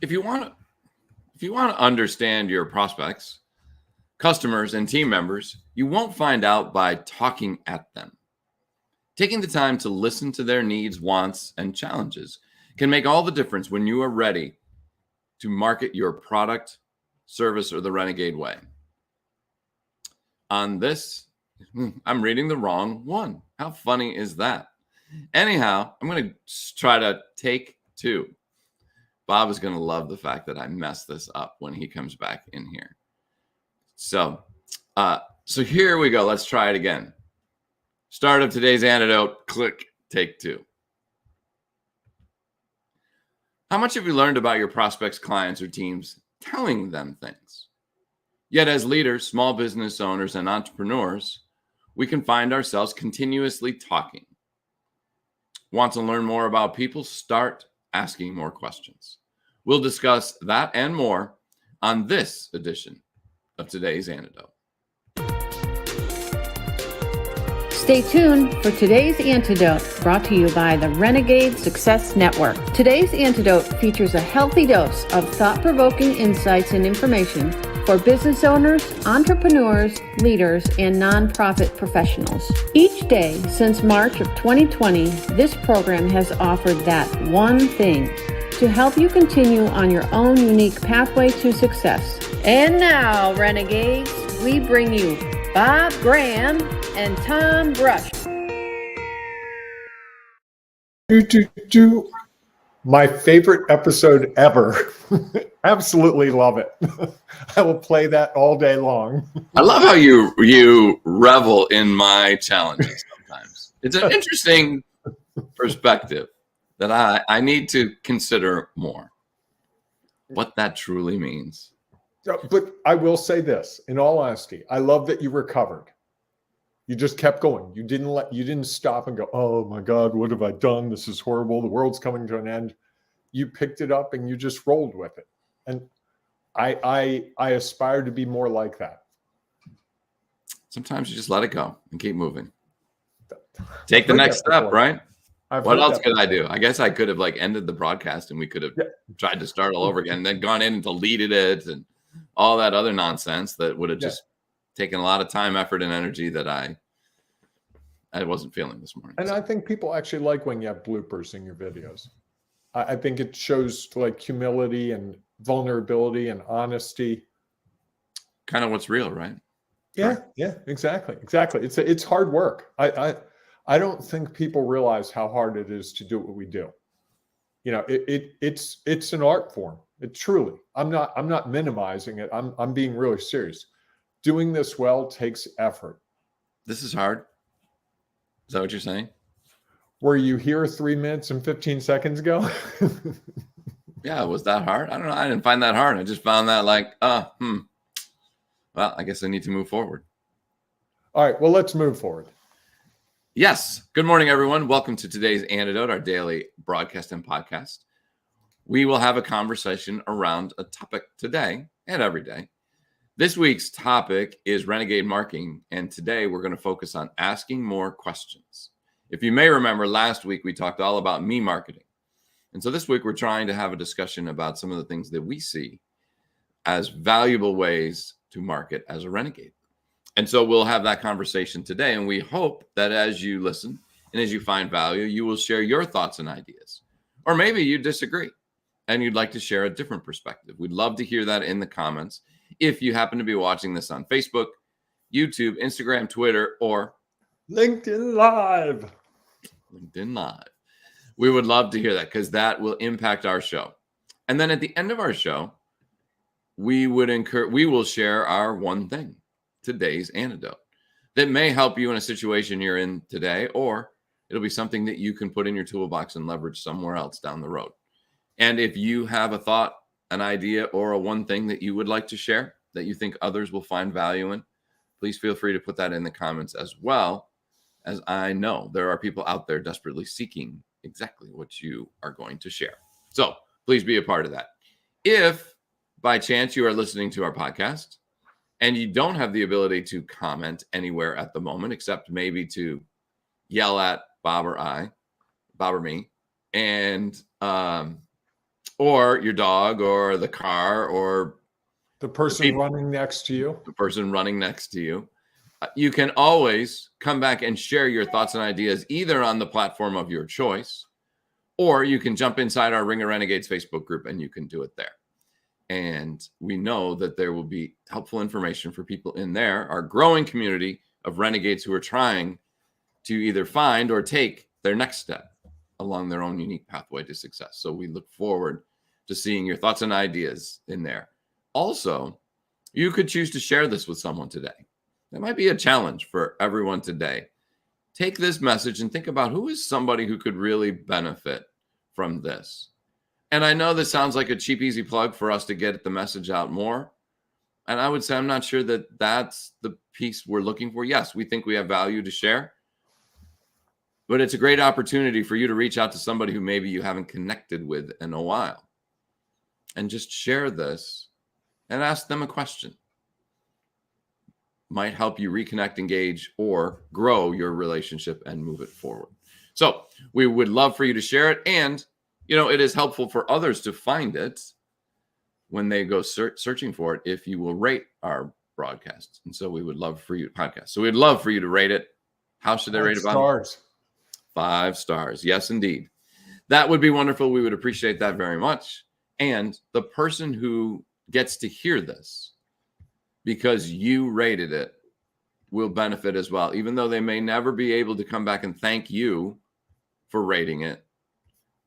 If you want to, if you want to understand your prospects, customers, and team members, you won't find out by talking at them. Taking the time to listen to their needs, wants, and challenges can make all the difference when you are ready to market your product, service, or the Renegade way. On this, I'm reading the wrong one. How funny is that? Anyhow, I'm going to try to take two. Bob is going to love the fact that I messed this up when he comes back in here. So here we go. Let's try it again. Start of today's antidote. Click. Take two. How much have you learned about your prospects, clients, or teams telling them things? Yet as leaders, small business owners, and entrepreneurs, we can find ourselves continuously talking. Want to learn more about people? Start asking more questions. We'll discuss that and more on this edition of today's Antidote. Stay tuned for today's Antidote, brought to you by the Renegade Success Network. Today's Antidote features a healthy dose of thought-provoking insights and information for business owners, entrepreneurs, leaders, and nonprofit professionals. Each day since March of 2020, this program has offered that one thing to help you continue on your own unique pathway to success. And now, Renegades, we bring you Bob Graham and Tom Brush. My favorite episode ever. Absolutely love it. I will play that all day long. I love how you revel in my challenges sometimes. It's an interesting perspective that I need to consider more. What that truly means. But I will say this, in all honesty, I love that you recovered. You just kept going. You didn't stop and go, oh my God, what have I done? This is horrible. The world's coming to an end. You picked it up and you just rolled with it. And I aspire to be more like that. Sometimes you just let it go and keep moving. Take the next step, right? What else could I do? I guess I could have ended the broadcast and we could have tried to start all over again and then gone in and deleted it and all that other nonsense that would have just taken a lot of time, effort, and energy that I wasn't feeling this morning. And I think people actually like when you have bloopers in your videos. I think it shows humility and vulnerability and honesty. Kind of what's real, right? Yeah, exactly. It's hard work. I don't think people realize how hard it is to do what we do. It's an art form. It truly. I'm not minimizing it. I'm being really serious. Doing this well takes effort. This is hard. Is that what you're saying? Were you here 3 minutes and 15 seconds ago? Yeah, was that hard? I don't know. I didn't find that hard. I just found that well, I guess I need to move forward. All right. Well, let's move forward. Yes. Good morning, everyone. Welcome to today's Antidote, our daily broadcast and podcast. We will have a conversation around a topic today and every day. This week's topic is Renegade marketing, and today we're going to focus on asking more questions. If you may remember, last week we talked all about me marketing. And so this week we're trying to have a discussion about some of the things that we see as valuable ways to market as a renegade. And so we'll have that conversation today, and we hope that as you listen and as you find value, you will share your thoughts and ideas. Or maybe you disagree and you'd like to share a different perspective. We'd love to hear that in the comments. If you happen to be watching this on Facebook, YouTube, Instagram, Twitter, or LinkedIn Live. We would love to hear that because that will impact our show. And then at the end of our show, we will share our one thing, today's antidote, that may help you in a situation you're in today, or it'll be something that you can put in your toolbox and leverage somewhere else down the road. And if you have a thought, an idea, or a one thing that you would like to share that you think others will find value in, please feel free to put that in the comments, as well as I know there are people out there desperately seeking exactly what you are going to share. So please be a part of that. If by chance you are listening to our podcast and you don't have the ability to comment anywhere at the moment, except maybe to yell at Bob or me, and or your dog or the car or The person running next to you. the person running next to you. You can always come back and share your thoughts and ideas either on the platform of your choice, or you can jump inside our Ring of Renegades Facebook group and you can do it there. And we know that there will be helpful information for people in there, our growing community of renegades who are trying to either find or take their next step along their own unique pathway to success. So we look forward to seeing your thoughts and ideas in there. Also, you could choose to share this with someone today. That might be a challenge for everyone today. Take this message and think about who is somebody who could really benefit from this. And I know this sounds like a cheap, easy plug for us to get the message out more. And I would say I'm not sure that that's the piece we're looking for. Yes, we think we have value to share, but it's a great opportunity for you to reach out to somebody who maybe you haven't connected with in a while and just share this and ask them a question. Might help you reconnect, engage, or grow your relationship and move it forward. So we would love for you to share it. And, it is helpful for others to find it when they go searching for it if you will rate our broadcast. And so we would love for you So we'd love for you to rate it. How should they rate it? 5 stars. 5 stars. Yes, indeed. That would be wonderful. We would appreciate that very much. And the person who gets to hear this because you rated it will benefit as well, even though they may never be able to come back and thank you for rating it.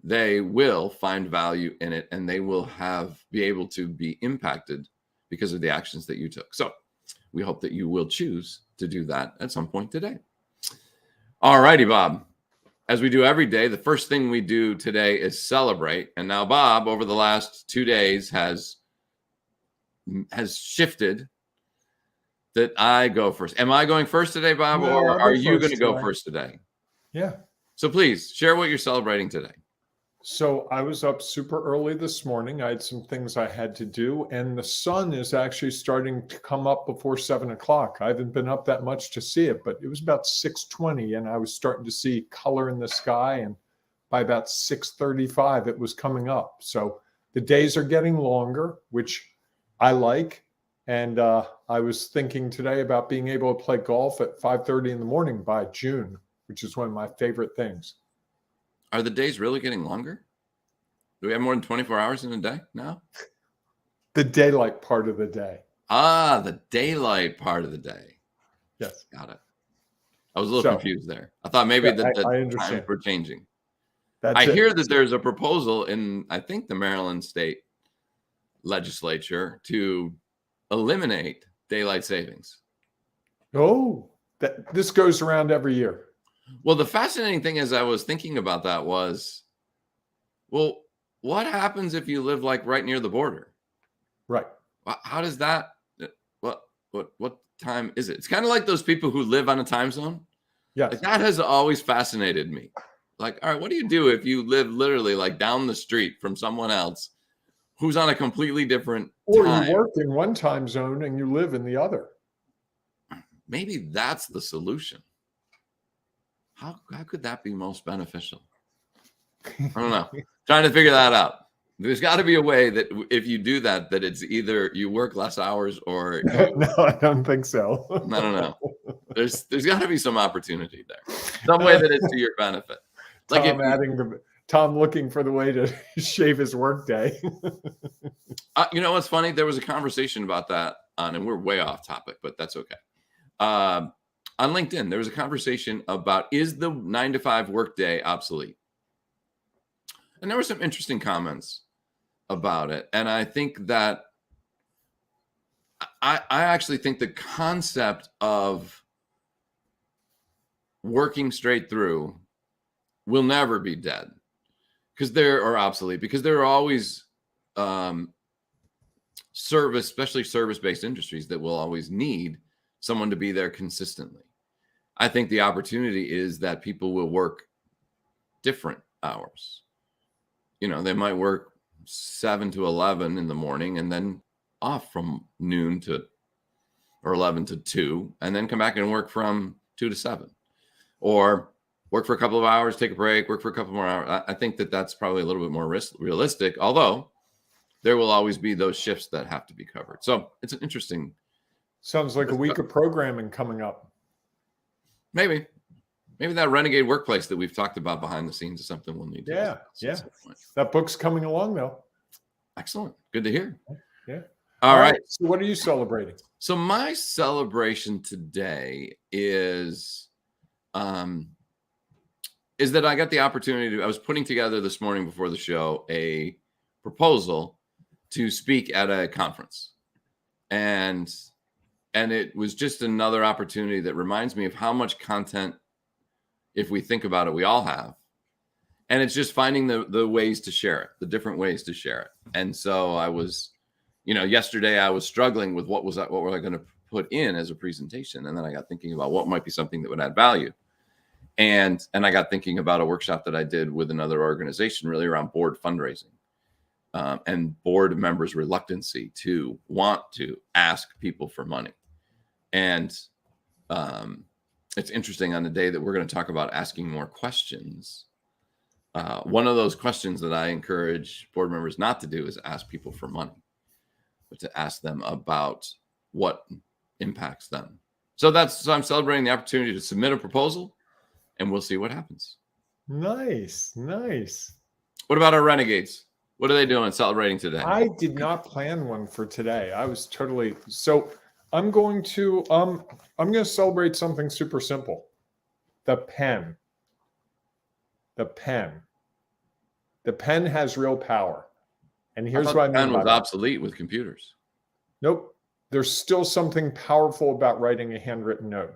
They will find value in it and they will be able to be impacted because of the actions that you took. So we hope that you will choose to do that at some point today. All righty, Bob. As we do every day, the first thing we do today is celebrate. And now Bob, over the last 2 days, has shifted that I go first. Am I going first today, Bob, No, or I'll go are you first going to go today. first today? Yeah. So please share what you're celebrating today. So I was up super early this morning. I had some things I had to do, and the sun is actually starting to come up before 7 o'clock. I haven't been up that much to see it, but it was about 6:20, and I was starting to see color in the sky. And by about 6:35, it was coming up. So the days are getting longer, which I like. And I was thinking today about being able to play golf at 5:30 in the morning by June, which is one of my favorite things. Are the days really getting longer? Do we have more than 24 hours in a day now? The daylight part of the day. Ah, the daylight part of the day. Yes. Got it. I was a little confused there. I thought maybe the times were changing. I hear that there's a proposal in, I think, the Maryland state legislature to eliminate daylight savings. Oh, this goes around every year. Well, the fascinating thing as I was thinking about that was, well, what happens if you live like right near the border? Right. How does that, what time is it? It's kind of like those people who live on a time zone. Yes. Like that has always fascinated me. Like, all right, what do you do if you live literally like down the street from someone else who's on a completely different time? Or you work in one time zone and you live in the other. Maybe that's the solution. How could that be most beneficial? I don't know. Trying to figure that out. There's got to be a way that if you do that, that it's either you work less hours or no, I don't think so. I don't know. There's got to be some opportunity there. Some way that it's to your benefit. Like Tom looking for the way to shave his work day. You know what's funny? There was a conversation about that and we're way off topic, but that's okay. On LinkedIn, there was a conversation about, is the 9-to-5 workday obsolete? And there were some interesting comments about it. And I think that I actually think the concept of working straight through will never be dead obsolete because there are always especially service-based industries that will always need someone to be there consistently. I think the opportunity is that people will work different hours. They might work 7 to 11 in the morning and then off from noon or 11 to 2, and then come back and work from 2 to 7. Or work for a couple of hours, take a break, work for a couple more hours. I think that that's probably a little bit more realistic, although there will always be those shifts that have to be covered. So it's an interesting. Sounds like a week of programming coming up. Maybe that Renegade workplace that we've talked about behind the scenes is something we'll need to discuss. That book's coming along though. Excellent. Good to hear. Yeah. All right. So what are you celebrating? So my celebration today is that I got the opportunity I was putting together this morning before the show a proposal to speak at a conference. And it was just another opportunity that reminds me of how much content, if we think about it, we all have. And it's just finding the ways to share it, the different ways to share it. And so I was, yesterday I was struggling with what was I going to put in as a presentation. And then I got thinking about what might be something that would add value. And I got thinking about a workshop that I did with another organization really around board fundraising and board members' reluctancy to want to ask people for money. And it's interesting on the day that we're going to talk about asking more questions. One of those questions that I encourage board members not to do is ask people for money, but to ask them about what impacts them. So I'm celebrating the opportunity to submit a proposal, and we'll see what happens. Nice. What about our Renegades? What are they doing celebrating today? I did not plan one for today. I was so I'm going to celebrate something super simple. The pen. The pen has real power. And here's what I mean. The pen was obsolete with computers. Nope. There's still something powerful about writing a handwritten note.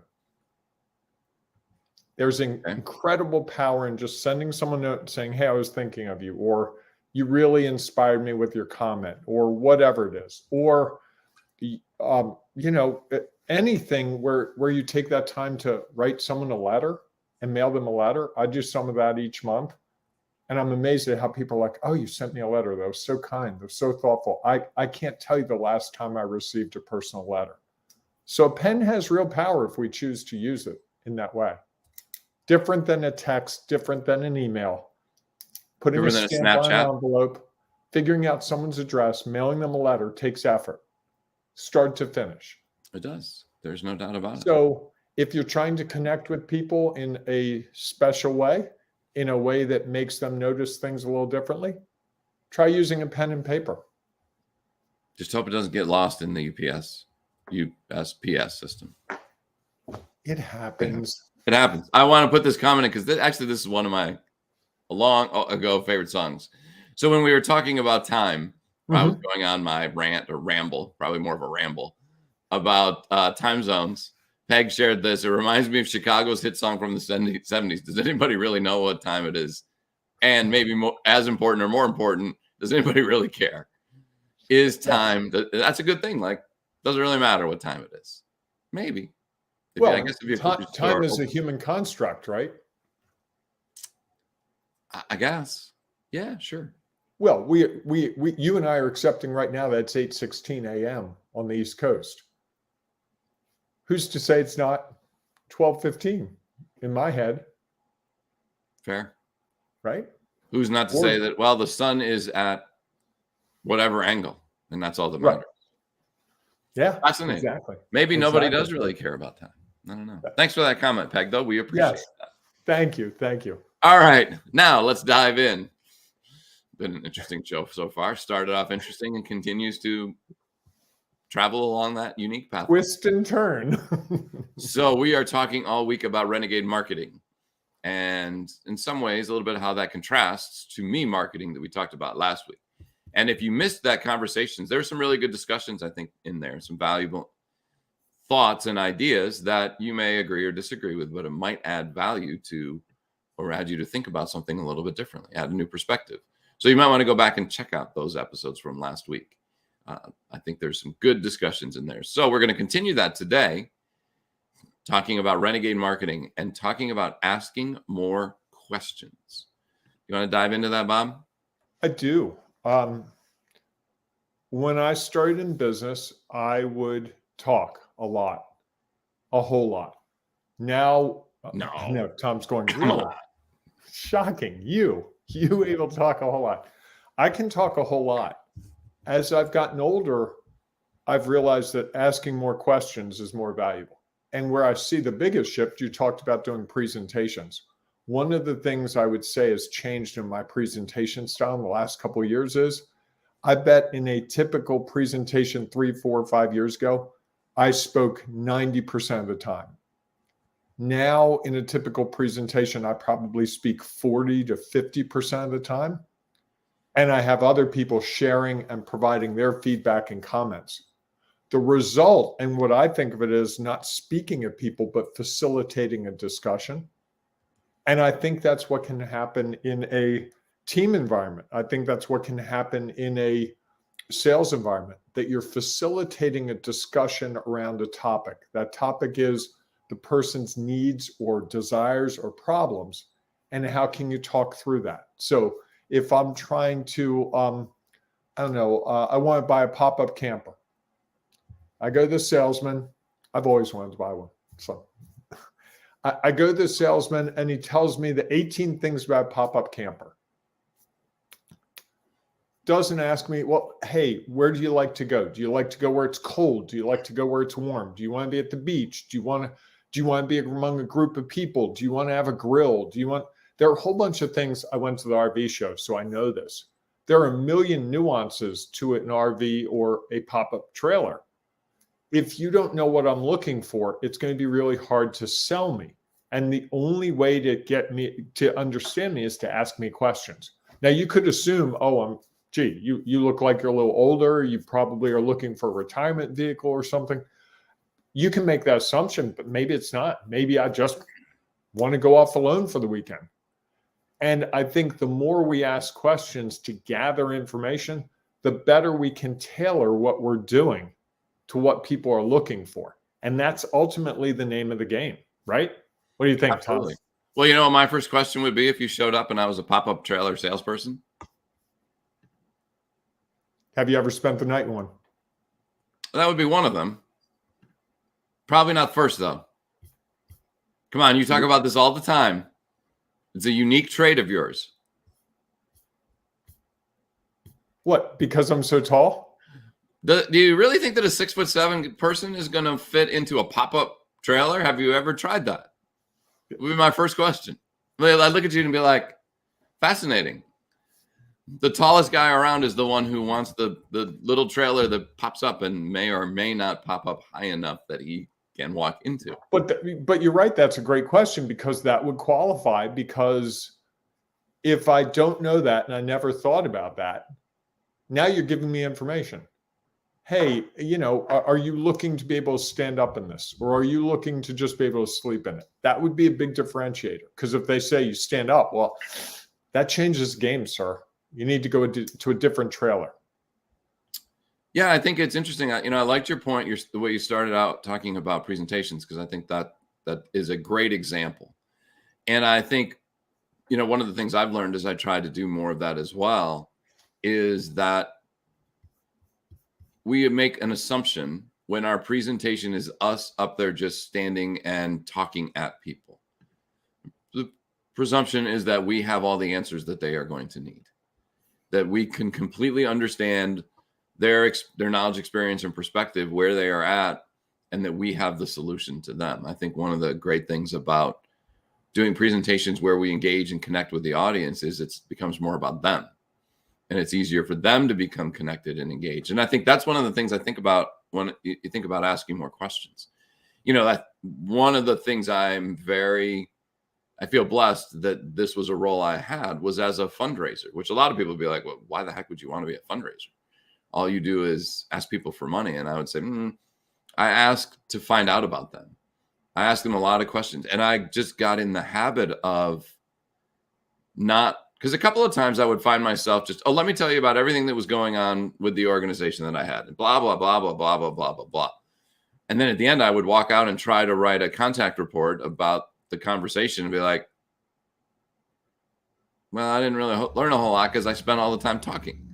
There's an incredible power in just sending someone a note saying, hey, I was thinking of you, or you really inspired me with your comment, or whatever it is, or, anything where you take that time to write someone a letter and mail them a letter. I do some of that each month. And I'm amazed at how people are like, oh, you sent me a letter. That was so kind. That was so thoughtful. I can't tell you the last time I received a personal letter. So a pen has real power if we choose to use it in that way. Different than a text, different than an email. Putting a stamp on an envelope, figuring out someone's address, mailing them a letter takes effort, start to finish. It does. There's no doubt about it. So if you're trying to connect with people in a special way, in a way that makes them notice things a little differently, try using a pen and paper. Just hope it doesn't get lost in the USPS system. It happens. It happens. I want to put this comment in because this is one of my long ago favorite songs. So when we were talking about time, I was going on my rant or ramble, probably more of a ramble, about time zones. Peg shared this. It reminds me of Chicago's hit song from the 70s. Does anybody really know what time it is? And maybe as important or more important, does anybody really care? Is time, that's a good thing. Like, doesn't really matter what time it is. Maybe. Well, time is a human construct, right? I guess. Yeah, sure. Well, you and I are accepting right now that it's 8:16 a.m. on the East Coast. Who's to say it's not 12:15 in my head? Fair. Right? Who's not to say that, well, the sun is at whatever angle, and that's all that matters. Yeah. Fascinating. Exactly. Maybe nobody does really care about time. I don't know. Thanks for that comment, Peg, though. We appreciate that. Thank you. All right. Now let's dive in. Been an interesting show so far. Started off interesting and continues to travel along that unique path. Twist and turn. So we are talking all week about Renegade marketing. And in some ways, a little bit of how that contrasts to me marketing that we talked about last week. And if you missed that conversation, there's some really good discussions, I think, in there. Some valuable thoughts and ideas that you may agree or disagree with, but it might add value to, or add you to think about something a little bit differently, add a new perspective. So you might want to go back and check out those episodes from last week. I think there's some good discussions in there. So we're going to continue that today, talking about Renegade marketing and talking about asking more questions. You want to dive into that, Bob? I do. When I started in business, I would talk a lot, a whole lot. Now No. Tom's going, Come really? on. Shocking. You able to talk a whole lot. I can talk a whole lot. As I've gotten older, I've realized that asking more questions is more valuable. And where I see the biggest shift, you talked about doing presentations. One of the things I would say has changed in my presentation style in the last couple of years is I bet in a typical presentation 3, 4, 5 years ago, I spoke 90% of the time. Now in a typical presentation, I probably speak 40 to 50% of the time. And I have other people sharing and providing their feedback and comments. The result, and what I think of it is not speaking at people, but facilitating a discussion. And I think that's what can happen in a team environment. I think that's what can happen in a sales environment, that you're facilitating a discussion around a topic. That topic is the person's needs or desires or problems, and how can you talk through that? So if I'm trying to, I want to buy a pop-up camper. I go to the salesman. I've always wanted to buy one. So I go to the salesman and he tells me the 18 things about pop-up camper. Doesn't ask me, well, hey, where do you like to go? Do you like to go where it's cold? Do you like to go where it's warm? Do you want to be at the beach? Do you want to be among a group of people? Do you want to have a grill? There are a whole bunch of things. I went to the RV show, so I know this. There are a million nuances to an RV or a pop-up trailer. If you don't know what I'm looking for, it's going to be really hard to sell me. And the only way to get me to understand me is to ask me questions. Now, you could assume, you look like you're a little older. You probably are looking for a retirement vehicle or something. You can make that assumption, but maybe it's not. Maybe I just want to go off alone for the weekend. And I think the more we ask questions to gather information, the better we can tailor what we're doing to what people are looking for. And that's ultimately the name of the game, right? What do you think, Absolutely. Tom? Well, you know what my first question would be if you showed up and I was a pop-up trailer salesperson? Have you ever spent the night in one? That would be one of them. Probably not first, though. Come on, you talk about this all the time. It's a unique trait of yours. What? Because I'm so tall? Do you really think that a 6'7" person is going to fit into a pop-up trailer? Have you ever tried that? It would be my first question. I'd look at you and be like, fascinating. The tallest guy around is the one who wants the little trailer that pops up and may or may not pop up high enough that he can walk into. But you're right. That's a great question, because that would qualify. Because if I don't know that and I never thought about that, now you're giving me information. Hey, are you looking to be able to stand up in this, or are you looking to just be able to sleep in it? That would be a big differentiator. Because if they say you stand up, well, that changes the game, sir. You need to go to a different trailer. Yeah, I think it's interesting. I liked your point, the way you started out talking about presentations, because I think that is a great example. And I think, one of the things I've learned as I try to do more of that as well is that we make an assumption when our presentation is us up there just standing and talking at people. The presumption is that we have all the answers that they are going to need, that we can completely understand their knowledge, experience, and perspective, where they are at, and that we have the solution to them. I think one of the great things about doing presentations where we engage and connect with the audience is it becomes more about them, and it's easier for them to become connected and engaged. And I think that's one of the things I think about when you think about asking more questions. That one of the things I feel blessed that this was a role I had was as a fundraiser, which a lot of people would be like, well, why the heck would you want to be a fundraiser? All you do is ask people for money. And I would say, I ask to find out about them. I ask them a lot of questions. And I just got in the habit of because a couple of times I would find myself just, let me tell you about everything that was going on with the organization that I had, and blah, blah, blah, blah, blah, blah, blah, blah, blah. And then at the end, I would walk out and try to write a contact report about the conversation and be like, well, I didn't really learn a whole lot because I spent all the time talking.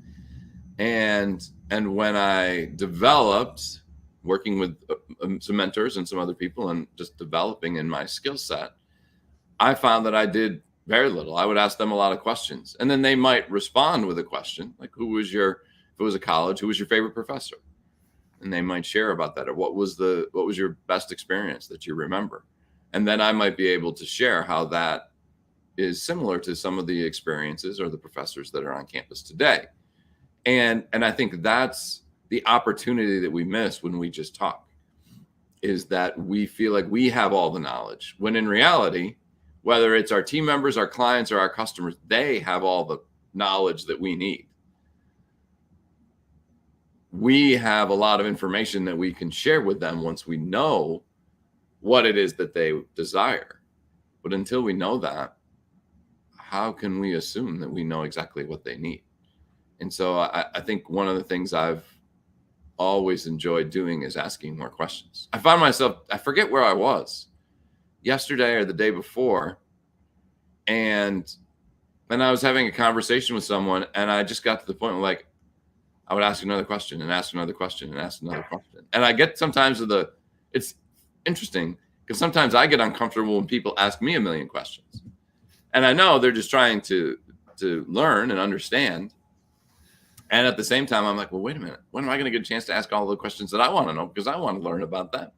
And when I developed working with some mentors and some other people and just developing in my skill set, I found that I did very little. I would ask them a lot of questions, and then they might respond with a question like, if it was a college, who was your favorite professor? And they might share about that, or what was your best experience that you remember? And then I might be able to share how that is similar to some of the experiences or the professors that are on campus today. And I think that's the opportunity that we miss when we just talk, is that we feel like we have all the knowledge, when in reality, whether it's our team members, our clients, or our customers, they have all the knowledge that we need. We have a lot of information that we can share with them once we know what it is that they desire. But until we know that, how can we assume that we know exactly what they need? And so I think one of the things I've always enjoyed doing is asking more questions. I found myself, I forget where I was yesterday or the day before, and then I was having a conversation with someone, and I just got to the point where, like, I would ask another question and ask another question and ask another question. And I get sometimes it's interesting because sometimes I get uncomfortable when people ask me a million questions. And I know they're just trying to learn and understand. And at the same time, I'm like, well, wait a minute. When am I going to get a chance to ask all the questions that I want to know? Because I want to learn about them.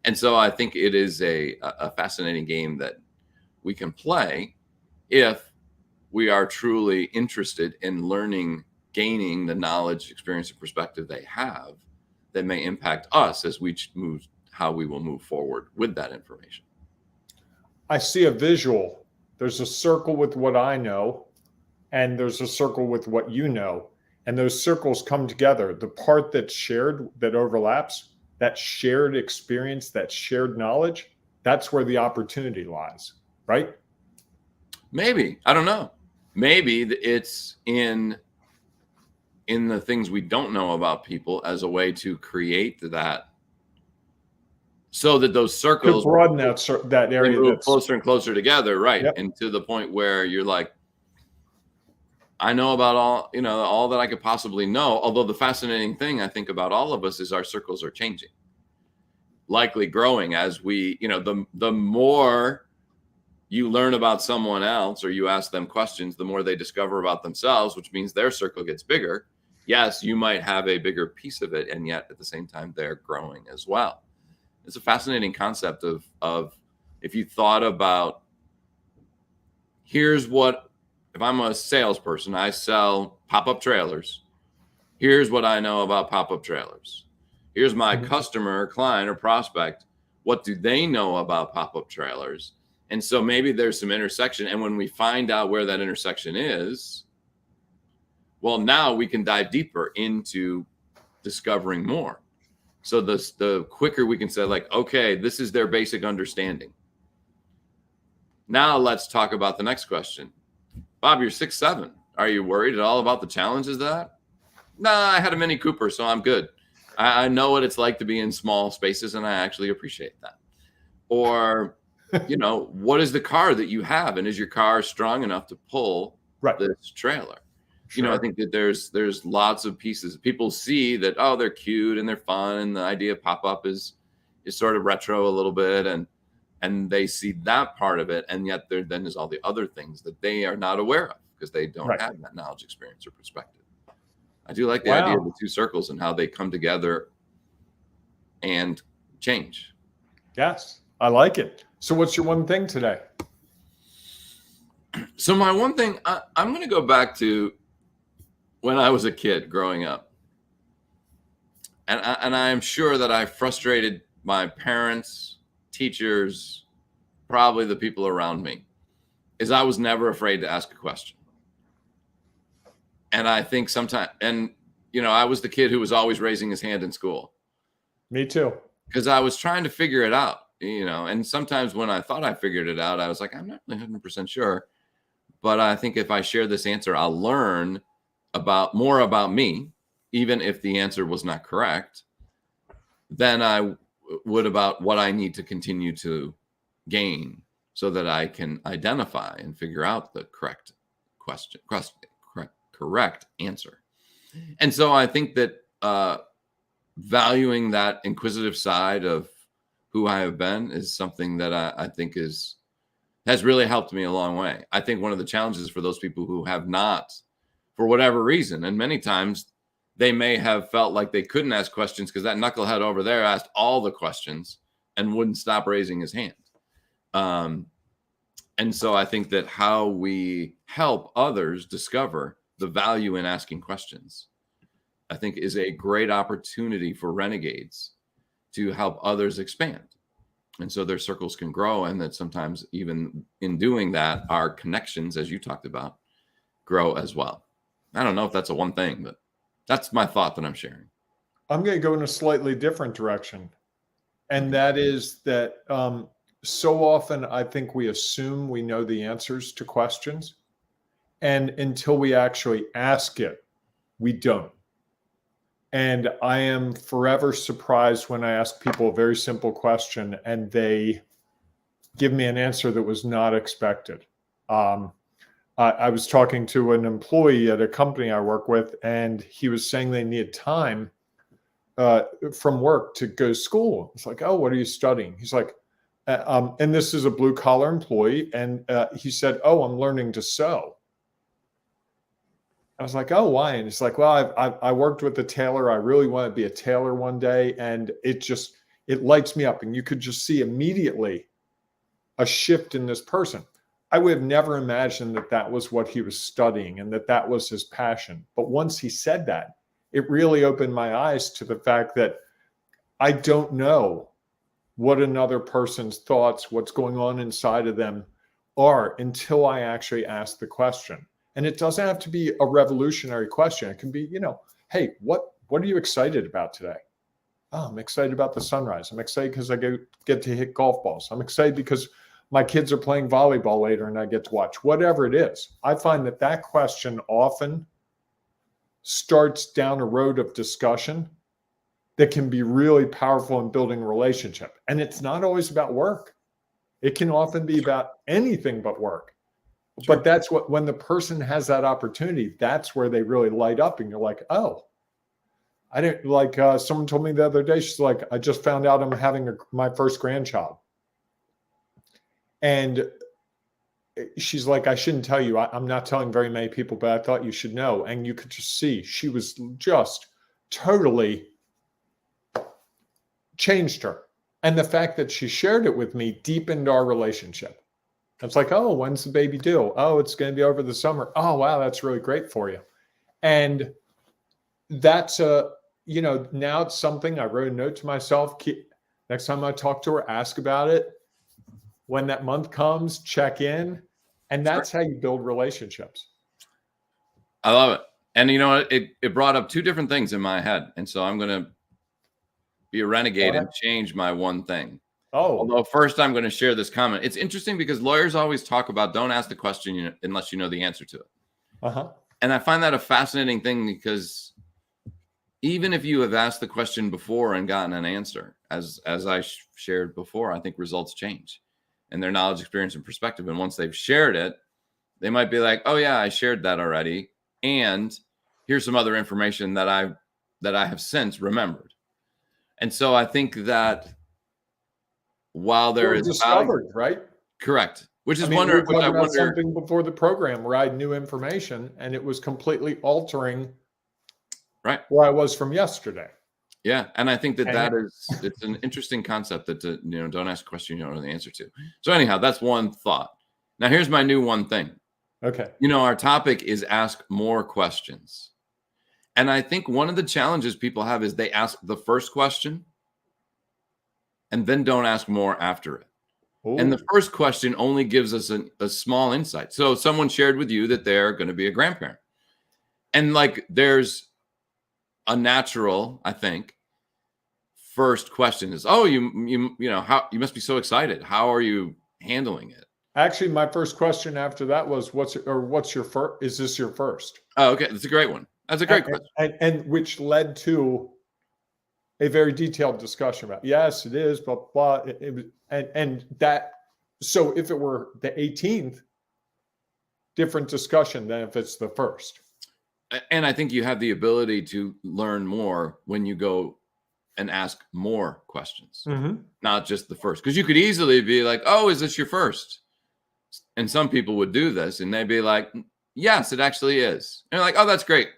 And so I think it is a fascinating game that we can play if we are truly interested in learning, gaining the knowledge, experience, and perspective they have that may impact us as we move, how we will move forward with that information. I see a visual. There's a circle with what I know, and there's a circle with what you know. And those circles come together. The part that's shared, that overlaps, that shared experience, that shared knowledge, that's where the opportunity lies, right? Maybe. I don't know. Maybe it's in the things we don't know about people as a way to create that, so that those circles to broaden that area, move that's closer and closer together, right? Yep. And to the point where you're like, I know about all that I could possibly know. Although the fascinating thing I think about all of us is our circles are changing, likely growing as we, the more you learn about someone else or you ask them questions, the more they discover about themselves, which means their circle gets bigger. Yes, you might have a bigger piece of it, and yet at the same time, they're growing as well. It's a fascinating concept of if you thought about, here's what, if I'm a salesperson, I sell pop-up trailers. Here's what I know about pop-up trailers. Here's my customer, client, or prospect. What do they know about pop-up trailers? And so maybe there's some intersection. And when we find out where that intersection is, well, now we can dive deeper into discovering more. So the quicker we can say, like, okay, this is their basic understanding. Now let's talk about the next question. Bob, you're 6'7". Are you worried at all about the challenges of that? Nah, I had a Mini Cooper, so I'm good. I know what it's like to be in small spaces, and I actually appreciate that. Or, what is the car that you have? And is your car strong enough to pull this trailer? Sure. I think that there's lots of pieces. People see that, oh, they're cute and they're fun, and the idea of pop-up is sort of retro a little bit, and they see that part of it, and yet there then is all the other things that they are not aware of because they don't have that knowledge, experience, or perspective. I do like the idea of the two circles and how they come together and change. Yes, I like it. So what's your one thing today? So my one thing, I'm going to go back to when I was a kid growing up. And I am sure that I frustrated my parents, teachers, probably the people around me, is I was never afraid to ask a question. And I think sometimes, I was the kid who was always raising his hand in school. Me too. Because I was trying to figure it out, and sometimes when I thought I figured it out, I was like, I'm not really 100% sure. But I think if I share this answer, I'll learn more about me, even if the answer was not correct, than I would about what I need to continue to gain so that I can identify and figure out the correct answer. And so I think that valuing that inquisitive side of who I have been is something that I think is has really helped me a long way. I think one of the challenges for those people who have not, for whatever reason, and many times they may have felt like they couldn't ask questions because that knucklehead over there asked all the questions and wouldn't stop raising his hand. And so I think that how we help others discover the value in asking questions, I think, is a great opportunity for renegades to help others expand. And so their circles can grow, and that sometimes even in doing that, our connections, as you talked about, grow as well. I don't know if that's a one thing, but that's my thought that I'm sharing. I'm going to go in a slightly different direction. And that is that so often I think we assume we know the answers to questions. And until we actually ask it, we don't. And I am forever surprised when I ask people a very simple question and they give me an answer that was not expected. I was talking to an employee at a company I work with, and he was saying they needed time from work to go to school. It's like, oh, what are you studying? He's like, and this is a blue collar employee. And he said, oh, I'm learning to sew. I was like, oh, why? And it's like, well, I worked with a tailor. I really want to be a tailor one day. And it lights me up. And you could just see immediately a shift in this person. I would have never imagined that that was what he was studying and that that was his passion. But once he said that, it really opened my eyes to the fact that I don't know what another person's thoughts, what's going on inside of them are until I actually ask the question. And it doesn't have to be a revolutionary question. It can be, hey, what are you excited about today? Oh, I'm excited about the sunrise. I'm excited because I get to hit golf balls. I'm excited because my kids are playing volleyball later and I get to watch. Whatever it is, I find that question often starts down a road of discussion that can be really powerful in building a relationship. And it's not always about work. It can often be about anything but work. Sure. But that's when the person has that opportunity, that's where they really light up. And you're like, oh, I didn't like, someone told me the other day, she's like, I just found out I'm having my first grandchild. And she's like, I shouldn't tell you. I'm not telling very many people, but I thought you should know. And you could just see she was just totally changed her. And the fact that she shared it with me deepened our relationship. It's like, oh, when's the baby due? Oh, it's going to be over the summer. Oh, wow, that's really great for you. And that's now it's something I wrote a note to myself. Next time I talk to her, ask about it. When that month comes, check in. And that's how you build relationships. I love it. And it brought up two different things in my head. And so I'm going to be a renegade and change my one thing. Oh, although first I'm going to share this comment. It's interesting because lawyers always talk about don't ask the question unless you know the answer to it. And I find that a fascinating thing because even if you have asked the question before and gotten an answer, as I shared before, I think results change and their knowledge, experience, and perspective. And once they've shared it, they might be like, oh yeah, I shared that already. And here's some other information that I have since remembered. And so I think that while there is discovered, right? Correct. Which is we were talking about something before the program where I had new information and it was completely altering where I was from yesterday. Yeah. And I think it's an interesting concept that don't ask a question you don't know the answer to. So anyhow, that's one thought. Now here's my new one thing. Okay. Our topic is ask more questions. And I think one of the challenges people have is they ask the first question and then don't ask more after it. Ooh. And the first question only gives us a small insight. So someone shared with you that they're going to be a grandparent. And there's a natural, I think, first question is, oh, you must be so excited. How are you handling it? Actually, my first question after that was, what's your first? Is this your first? Oh, okay. That's a great one. That's a great question. And which led to a very detailed discussion about, yes, it is, blah, blah. And that, so if it were the 18th, different discussion than if it's the first. And I think you have the ability to learn more when you go and ask more questions, not just the first. Because you could easily be like, oh, is this your first? And some people would do this and they'd be like, yes, it actually is. And they're like, oh, that's great.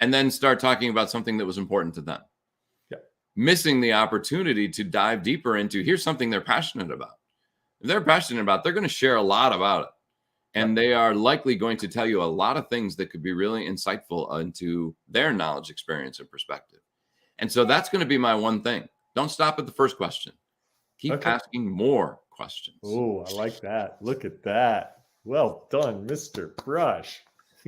And then start talking about something that was important to them. Yeah. Missing the opportunity to dive deeper into here's something they're passionate about. If they're passionate about, they're going to share a lot about it. And they are likely going to tell you a lot of things that could be really insightful into their knowledge, experience, and perspective. And so that's going to be my one thing. Don't stop at the first question. Keep asking more questions. Oh, I like that. Look at that. Well done, Mr. Brush.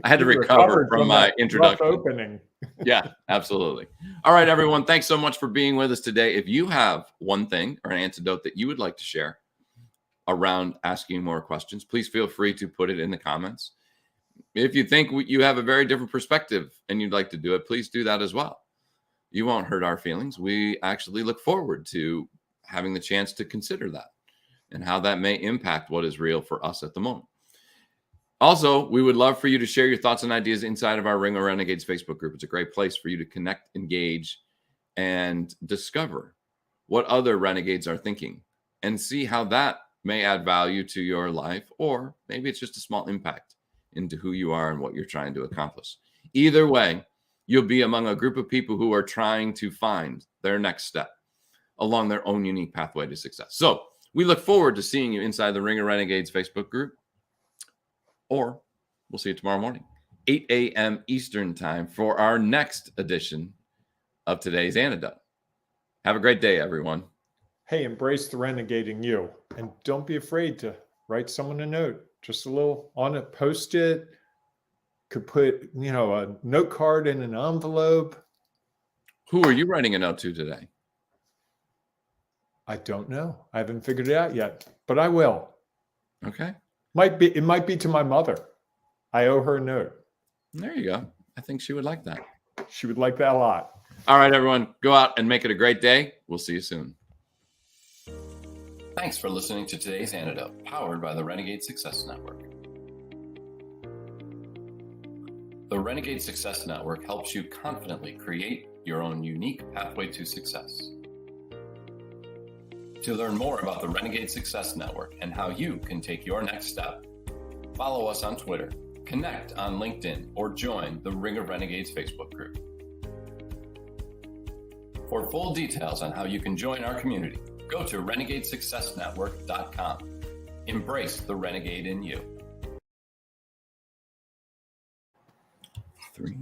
I had to recover from my introduction. Opening. Yeah, absolutely. All right, everyone. Thanks so much for being with us today. If you have one thing or an antidote that you would like to share around asking more questions, please feel free to put it in the comments. If you think you have a very different perspective and you'd like to do it, please do that as well. You won't hurt our feelings. We actually look forward to having the chance to consider that and how that may impact what is real for us at the moment. Also, we would love for you to share your thoughts and ideas inside of our Ring of Renegades Facebook group. It's a great place for you to connect, engage, and discover what other renegades are thinking and see how that may add value to your life, or maybe it's just a small impact into who you are and what you're trying to accomplish. Either way, you'll be among a group of people who are trying to find their next step along their own unique pathway to success. So we look forward to seeing you inside the Ring of Renegades Facebook group, or we'll see you tomorrow morning, 8 a.m. Eastern time for our next edition of today's Antidote. Have a great day, everyone. Hey, embrace the renegading you. And don't be afraid to write someone a note. Just a little on it, post it. Could put, a note card in an envelope. Who are you writing a note to today? I don't know. I haven't figured it out yet, but I will. Okay. It might be to my mother. I owe her a note. There you go. I think she would like that. She would like that a lot. All right, everyone, go out and make it a great day. We'll see you soon. Thanks for listening to today's Antidote, powered by the Renegade Success Network. The Renegade Success Network helps you confidently create your own unique pathway to success. To learn more about the Renegade Success Network and how you can take your next step, follow us on Twitter, connect on LinkedIn, or join the Ring of Renegades Facebook group. For full details on how you can join our community, go to renegadesuccessnetwork.com. Embrace the renegade in you. 3